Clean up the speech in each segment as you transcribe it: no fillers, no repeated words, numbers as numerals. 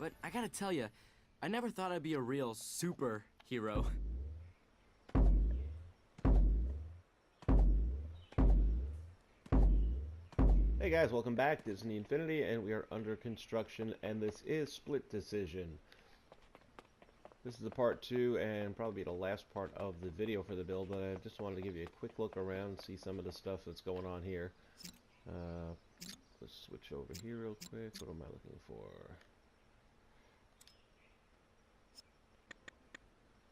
but I gotta tell you, I never thought I'd be a real superhero. Hey guys, welcome back. Disney Infinity, and we are under construction, and this is Split Decision. This is the part 2 and probably the last part of the video for the build, but I just wanted to give you a quick look around and see some of the stuff that's going on here. Let's switch over here real quick. What am I looking for?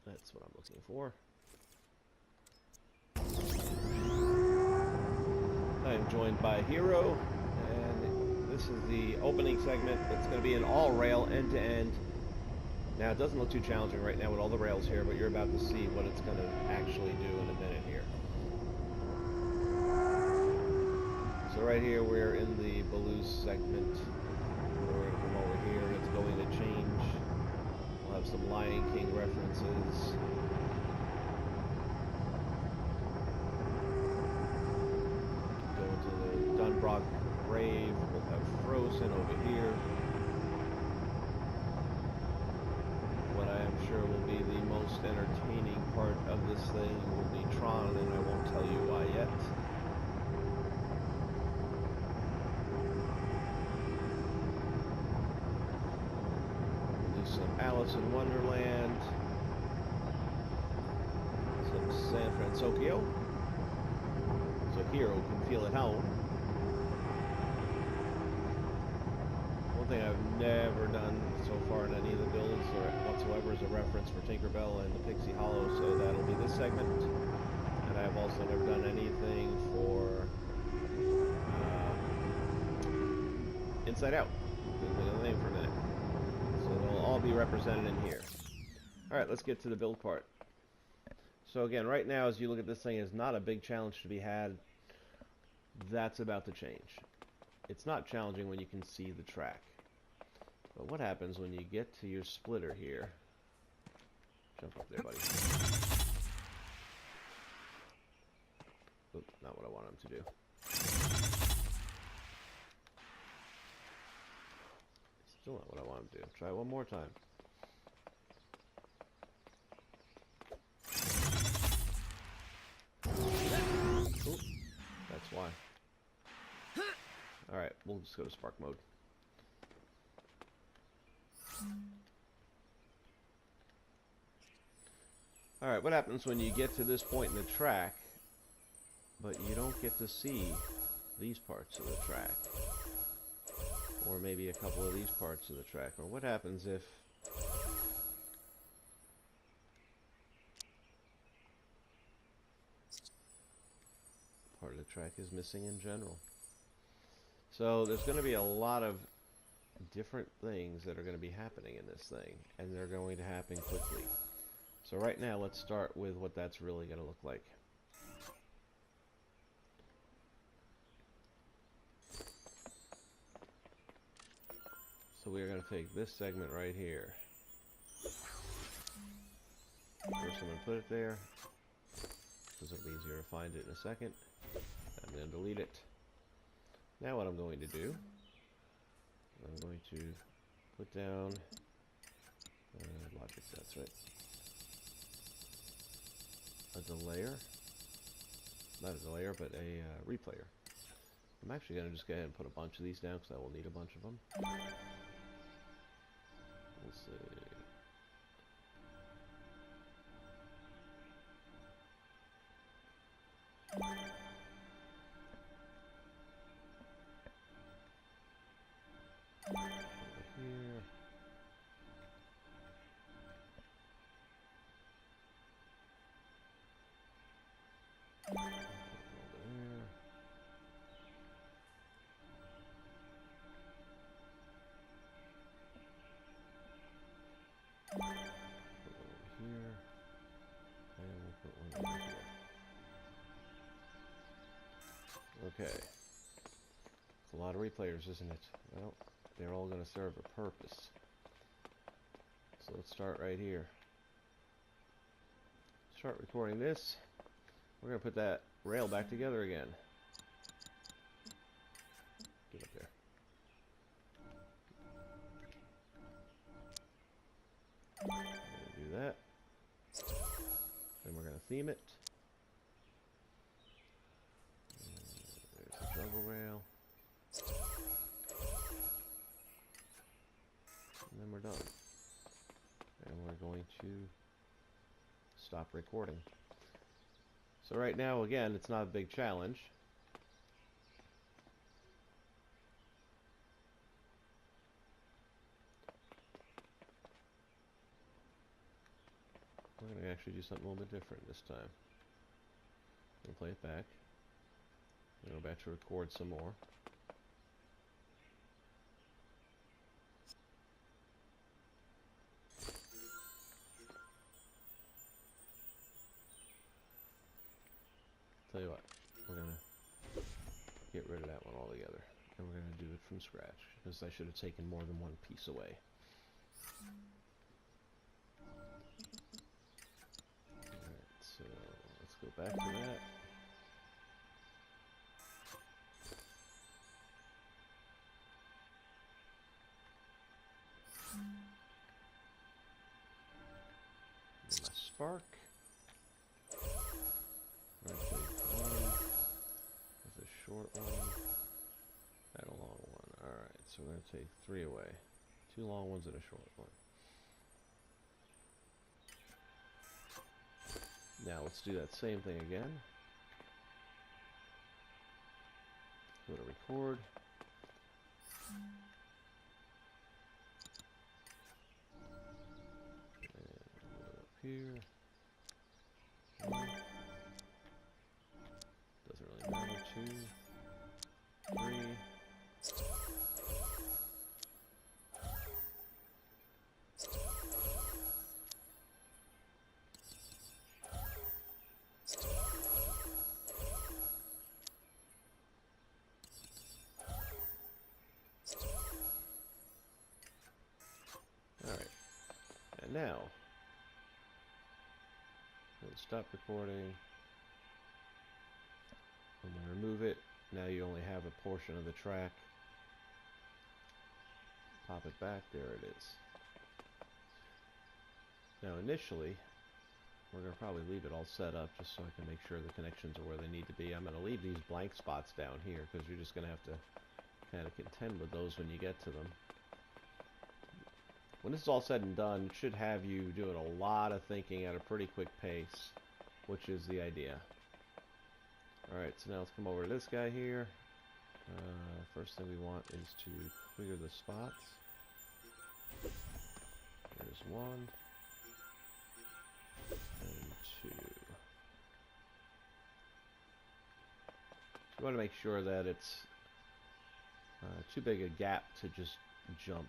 That's what I'm looking for. I am joined by Hero, and this is the opening segment. It's going to be an all-rail, end-to-end. Now, it doesn't look too challenging right now with all the rails here, but you're about to see what it's going to actually do in a minute here. So right here, we're in the Baloo segment. We're going to come over here, and it's going to change. We'll have some Lion King references. Dunbrock Grave, we'll have Frozen over here. What I am sure will be the most entertaining part of this thing will be Tron, and I won't tell you why yet. We'll do some Alice in Wonderland, some San Francisco, so Hero can feel at home. One thing I've never done so far in any of the builds or whatsoever is a reference for Tinkerbell and the Pixie Hollow, so that'll be this segment. And I've also never done anything for Inside Out. Didn't think of the name for a minute. So they'll all be represented in here. Alright, let's get to the build part. So again, right now as you look at this thing, is not a big challenge to be had. That's about to change. It's not challenging when you can see the track. But what happens when you get to your splitter here? Jump up there, buddy. Oops, not what I want him to do. Still not what I want him to do. Try it one more time. Oop, that's why. Alright, we'll just go to Spark mode. Alright, what happens when you get to this point in the track, but you don't get to see these parts of the track? Or maybe a couple of these parts of the track? Or what happens if part of the track is missing in general? So there's going to be a lot of different things that are going to be happening in this thing, and they're going to happen quickly. So right now, let's start with what that's really going to look like. So we are going to take this segment right here. First I'm going to put it there, because it'll be easier to find it in a second. I'm going to delete it. Now what I'm going to do, I'm going to put down logic, that's right, a delayer, not a delayer, but a replayer. I'm actually going to just go ahead and put a bunch of these down because I will need a bunch of them. Let's see. Here. Okay. It's a lot of replayers, isn't it? Well, they're all going to serve a purpose. So let's start right here. Start recording this. We're going to put that rail back together again. Get up there. theme it. There's the jungle rail. And then we're done. And we're going to stop recording. So right now, again, it's not a big challenge. We're going to actually do something a little bit different this time. We'll play it back. We'll go back to record some more. Tell you what, we're going to get rid of that one altogether. And we're going to do it from scratch, because I should have taken more than one piece away. Alright, so let's go back to that. Get my spark. I'm going to take one. There's a short one. And a long one. Alright, so we're going to take 3 away. 2 long ones and a short one. Now let's do that same thing again. Go to record. And go up here. One. Doesn't really matter. 2, 3. Alright, and now, we'll stop recording. When we remove it, now you only have a portion of the track. Pop it back, there it is. Now initially, we're going to probably leave it all set up just so I can make sure the connections are where they need to be. I'm going to leave these blank spots down here because you're just going to have to kind of contend with those when you get to them. When this is all said and done, it should have you doing a lot of thinking at a pretty quick pace, which is the idea. Alright, so now let's come over to this guy here. First thing we want is to clear the spots. There's 1 and 2. So you want to make sure that it's too big a gap to just jump.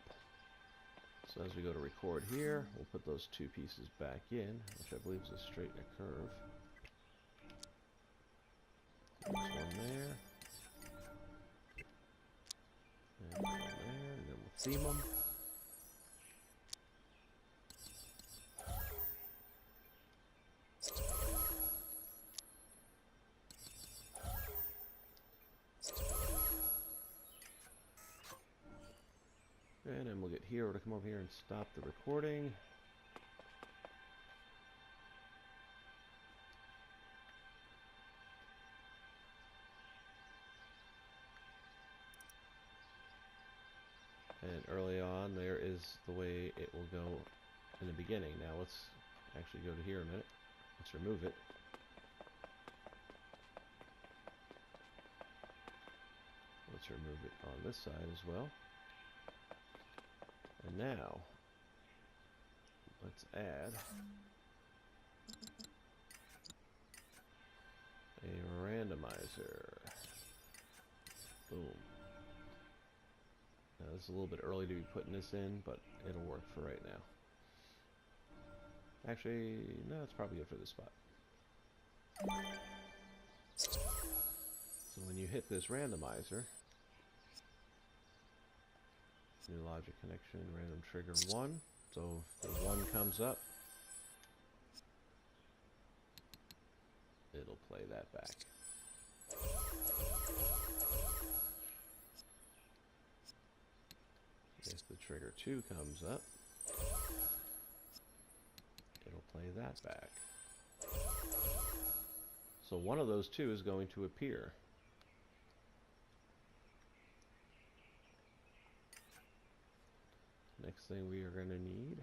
So as we go to record here, we'll put those 2 pieces back in, which I believe is a straight and a curve. There's one there. And one there, and then we'll theme them. And then we'll get here to come over here and stop the recording. And early on, there is the way it will go in the beginning. Now let's actually go to here a minute. Let's remove it. Let's remove it on this side as well. And now, let's add a randomizer. Boom. Now this is a little bit early to be putting this in, but it'll work for right now. Actually, no, it's probably good for this spot. So when you hit this randomizer, new logic connection, random trigger 1. So if the 1 comes up, it'll play that back. If the trigger 2 comes up, it'll play that back. So one of those two is going to appear. Next thing we are going to need,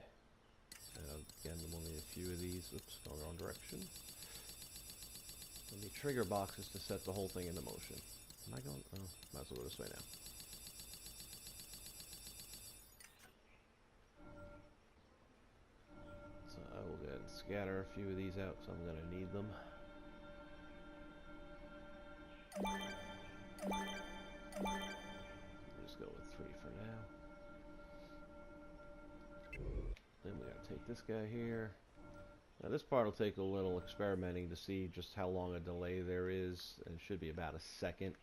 again, I'm only a few of these. Oops, going the wrong direction. We need trigger boxes to set the whole thing into motion. Am I going? Oh, might as well go this way now. So I will go ahead and scatter a few of these out, so I'm going to need them. Just go with 3 for now. Then we gotta take this guy here. Now this part will take a little experimenting to see just how long a delay there is. And it should be about a second,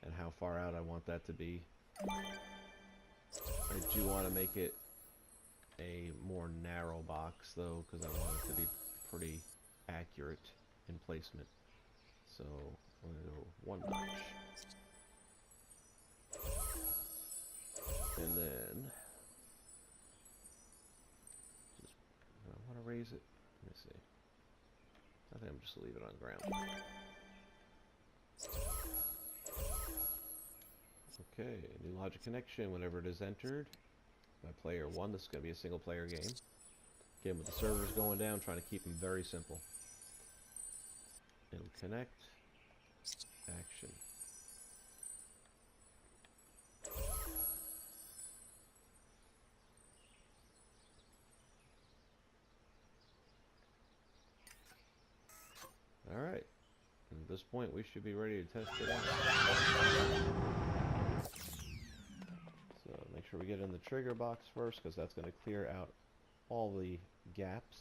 and how far out I want that to be. I do want to make it a more narrow box though, because I want it to be pretty accurate in placement. So I'm gonna go 1 notch. And then I want to raise it. Let me see. I think I'm just leave it on ground. Okay, new logic connection. Whenever it is entered by player 1, this is going to be a single player game. Again, with the servers going down, trying to keep them very simple. It'll connect. Action. Alright, at this point we should be ready to test it out. So make sure we get in the trigger box first, because that's going to clear out all the gaps.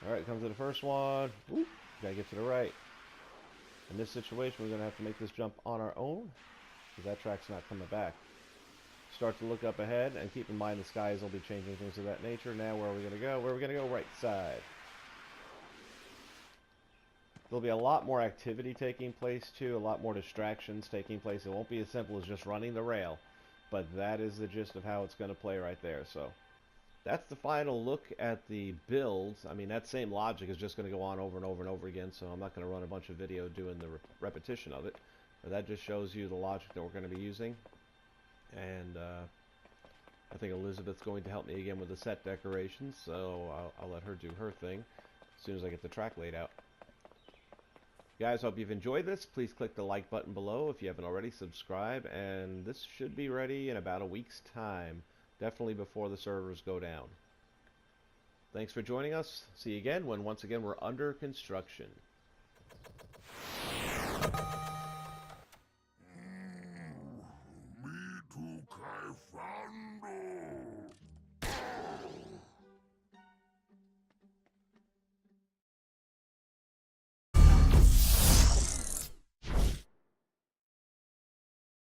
Alright, comes to the first one. Ooh, gotta get to the right. In this situation we're going to have to make this jump on our own, because that track's not coming back. Start to look up ahead, and keep in mind the skies will be changing, things of that nature. Now where are we going to go? Where are we going to go? Right side. There'll be a lot more activity taking place too, a lot more distractions taking place. It won't be as simple as just running the rail, but that is the gist of how it's going to play right there. So that's the final look at the builds. I mean, that same logic is just going to go on over and over and over again, so I'm not going to run a bunch of video doing the repetition of it. But that just shows you the logic that we're going to be using. And I think Elizabeth's going to help me again with the set decorations, so I'll let her do her thing as soon as I get the track laid out. Guys, hope you've enjoyed this. Please click the like button below if you haven't already. Subscribe, and this should be ready in about a week's time, definitely before the servers go down. Thanks for joining us. See you again when once again we're under construction.